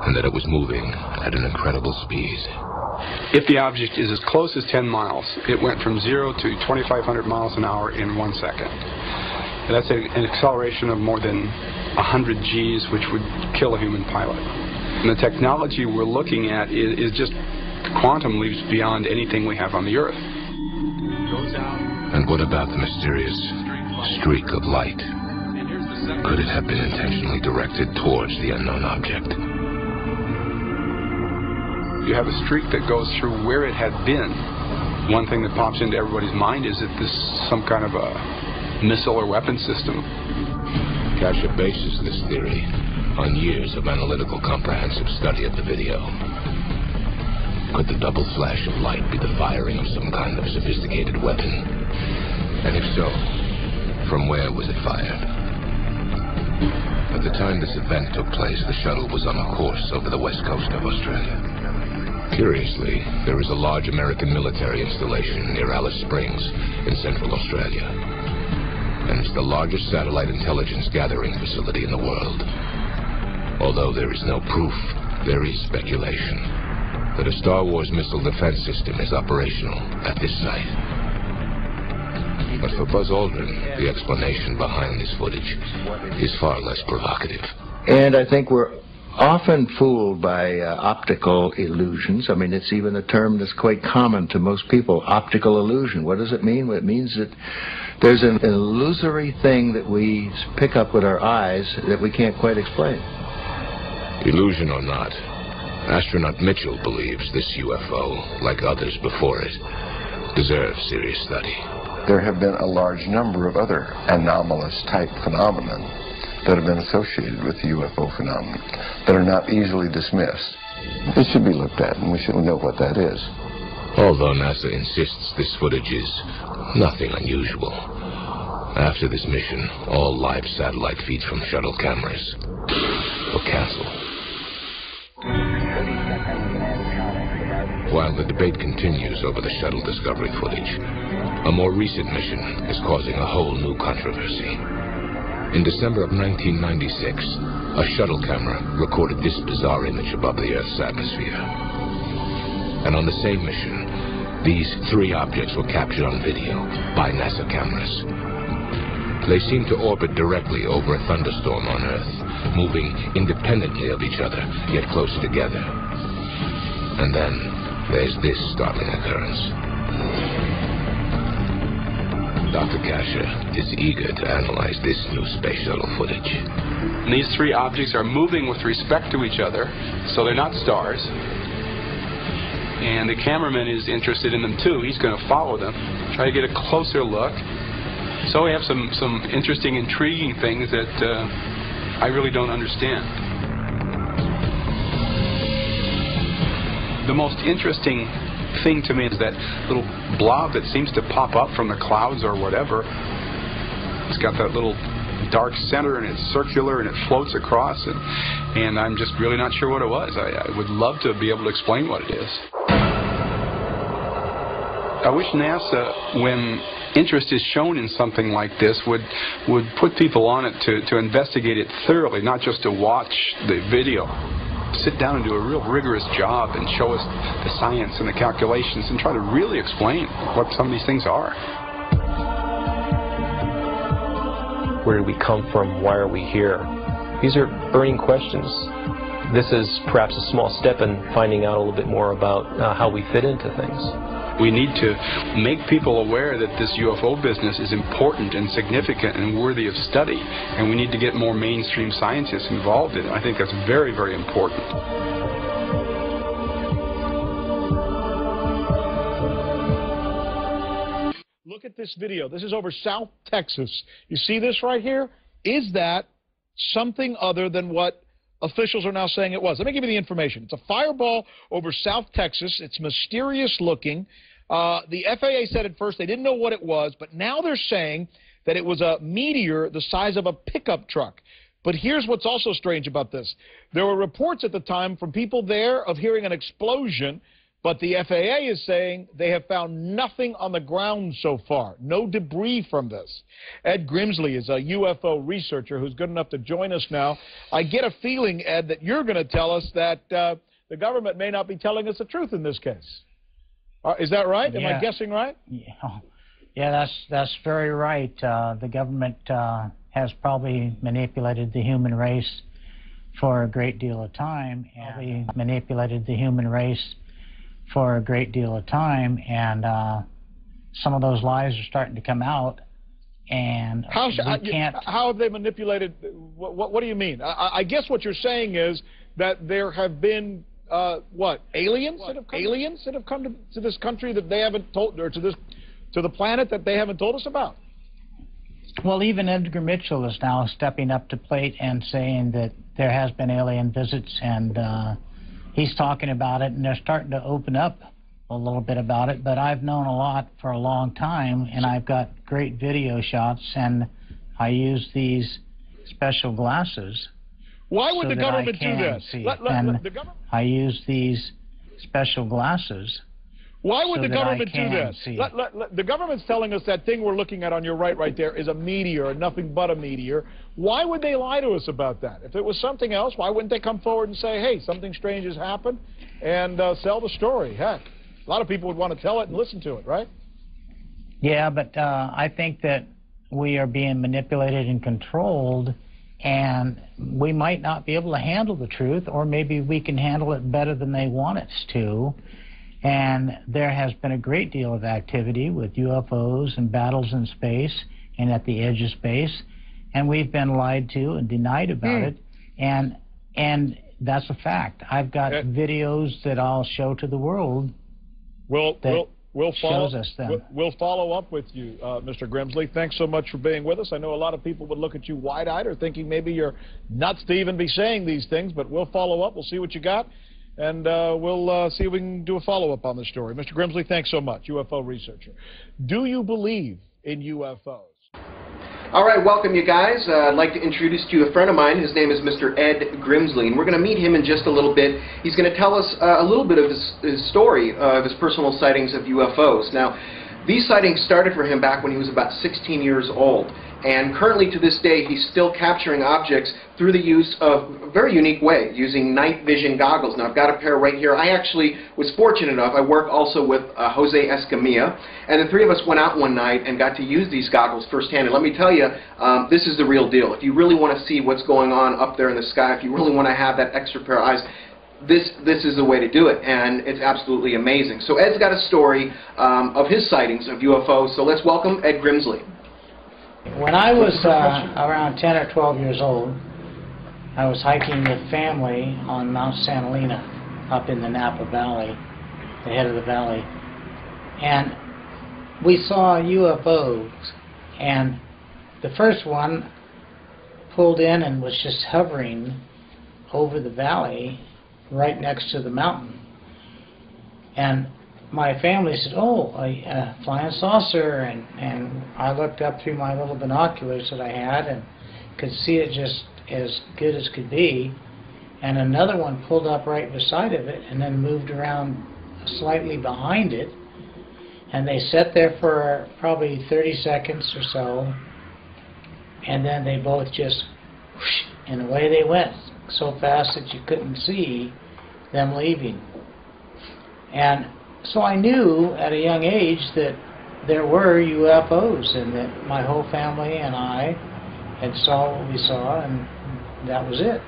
and that it was moving at an incredible speed. If the object is as close as 10 miles, it went from 0 to 2,500 miles an hour in 1 second. That's an acceleration of more than 100 Gs, which would kill a human pilot. And the technology we're looking at is just quantum leaps beyond anything we have on the Earth. And what about the mysterious streak of light? Could it have been intentionally directed towards the unknown object? You have a streak that goes through where it had been. One thing that pops into everybody's mind is that this is some kind of a missile or weapon system. Kasha bases this theory on years of analytical, comprehensive study of the video. Could the double flash of light be the firing of some kind of sophisticated weapon? And if so, from where was it fired? At the time this event took place, the shuttle was on a course over the west coast of Australia. Curiously, there is a large American military installation near Alice Springs in central Australia. And it's the largest satellite intelligence gathering facility in the world. Although there is no proof, there is speculation that a Star Wars missile defense system is operational at this site. But for Buzz Aldrin, the explanation behind this footage is far less provocative. And I think we're often fooled by optical illusions. I mean, it's even a term that's quite common to most people, optical illusion. What does it mean? Well, it means that there's an illusory thing that we pick up with our eyes that we can't quite explain. Illusion or not, astronaut Mitchell believes this UFO, like others before it, deserves serious study. There have been a large number of other anomalous type phenomena that have been associated with the UFO phenomenon that are not easily dismissed. It should be looked at, and we should know what that is. Although NASA insists this footage is nothing unusual. After this mission, all live satellite feeds from shuttle cameras were canceled. While the debate continues over the shuttle discovery footage, a more recent mission is causing a whole new controversy. In December of 1996, a shuttle camera recorded this bizarre image above the Earth's atmosphere. And on the same mission, these three objects were captured on video by NASA cameras. They seemed to orbit directly over a thunderstorm on Earth, moving independently of each other, yet close together. And then there's this startling occurrence. Dr. Kasha is eager to analyze this new space shuttle footage. And these three objects are moving with respect to each other, so they're not stars. And the cameraman is interested in them too. He's going to follow them, try to get a closer look. So we have some interesting, intriguing things that I really don't understand. The most interesting thing to me is that little blob that seems to pop up from the clouds or whatever. It's got that little dark center and it's circular and it floats across, and I'm just really not sure what it was. I would love to be able to explain what it is. I wish NASA, when interest is shown in something like this, would put people on it to investigate it thoroughly, not just to watch the video. Sit down and do a real rigorous job and show us the science and the calculations and try to really explain what some of these things are. Where do we come from? Why are we here? These are burning questions. This is perhaps a small step in finding out a little bit more about how we fit into things. We need to make people aware that this UFO business is important and significant and worthy of study, and we need to get more mainstream scientists involved in it. I think that's very, very important. Look at this video. This is over South Texas. You see this right here? Is that something other than what officials are now saying it was? Let me give you the information. It's a fireball over South Texas. It's mysterious looking. The FAA said at first they didn't know what it was, but now they're saying that it was a meteor the size of a pickup truck. But here's what's also strange about this. There were reports at the time from people there of hearing an explosion, But the FAA is saying they have found nothing on the ground so far, no debris from this. Ed Grimsley is a UFO researcher who's good enough to join us now. I get a feeling, Ed, that you're going to tell us that the government may not be telling us the truth in this case. Is that right? Yeah. Am I guessing right? Yeah, that's very right. The government has probably manipulated the human race for a great deal of time, and some of those lies are starting to come out, and how have they manipulated? What do you mean? I guess what you're saying is that there have been aliens that have come to this country that they haven't told, or to the planet that they haven't told us about. Well, even Edgar Mitchell is now stepping up to plate and saying that there has been alien visits, and he's talking about it, and they're starting to open up a little bit about it. But I've known a lot for a long time, and I've got great video shots, and I use these special glasses. Why would the government do this? I use these special glasses. Why would the government do this? The government's telling us that thing we're looking at on your right there is a meteor, nothing but a meteor. Why would they lie to us about that? If it was something else, why wouldn't they come forward and say, hey, something strange has happened, and sell the story? Heck, a lot of people would want to tell it and listen to it, right? Yeah, but I think that we are being manipulated and controlled, and we might not be able to handle the truth, or maybe we can handle it better than they want us to. And there has been a great deal of activity with UFOs and battles in space and at the edge of space, and we've been lied to and denied about it, and that's a fact. I've got videos that I'll show to the world. We'll follow up with you, Mr. Grimsley. Thanks so much for being with us. I know a lot of people would look at you wide-eyed or thinking maybe you're nuts to even be saying these things, but we'll follow up. We'll see what you got. And we'll see if we can do a follow-up on the story. Mr. Grimsley, thanks so much, UFO researcher. Do you believe in UFOs? All right, welcome, you guys. I'd like to introduce to you a friend of mine. His name is Mr. Ed Grimsley, and we're going to meet him in just a little bit. He's going to tell us a little bit of his story of his personal sightings of UFOs. Now, these sightings started for him back when he was about 16 years old. And currently to this day, he's still capturing objects through the use of a very unique way, using night vision goggles. Now, I've got a pair right here. I actually was fortunate enough. I work also with Jose Escamilla, and the three of us went out one night and got to use these goggles firsthand. And let me tell you, this is the real deal. If you really want to see what's going on up there in the sky, if you really want to have that extra pair of eyes, this is the way to do it, and it's absolutely amazing. So Ed's got a story of his sightings of UFOs, so let's welcome Ed Grimsley. When I was around 10 or 12 years old, I was hiking with family on Mount Santa Elena up in the Napa Valley, the head of the valley, and we saw UFOs, and the first one pulled in and was just hovering over the valley right next to the mountain. And my family said, oh, a flying saucer, and I looked up through my little binoculars that I had and could see it just as good as could be. And another one pulled up right beside of it and then moved around slightly behind it. And they sat there for probably 30 seconds or so, and then they both just whoosh, and away they went, so fast that you couldn't see them leaving. And so I knew at a young age that there were UFOs, and that my whole family and I had saw what we saw, and that was it.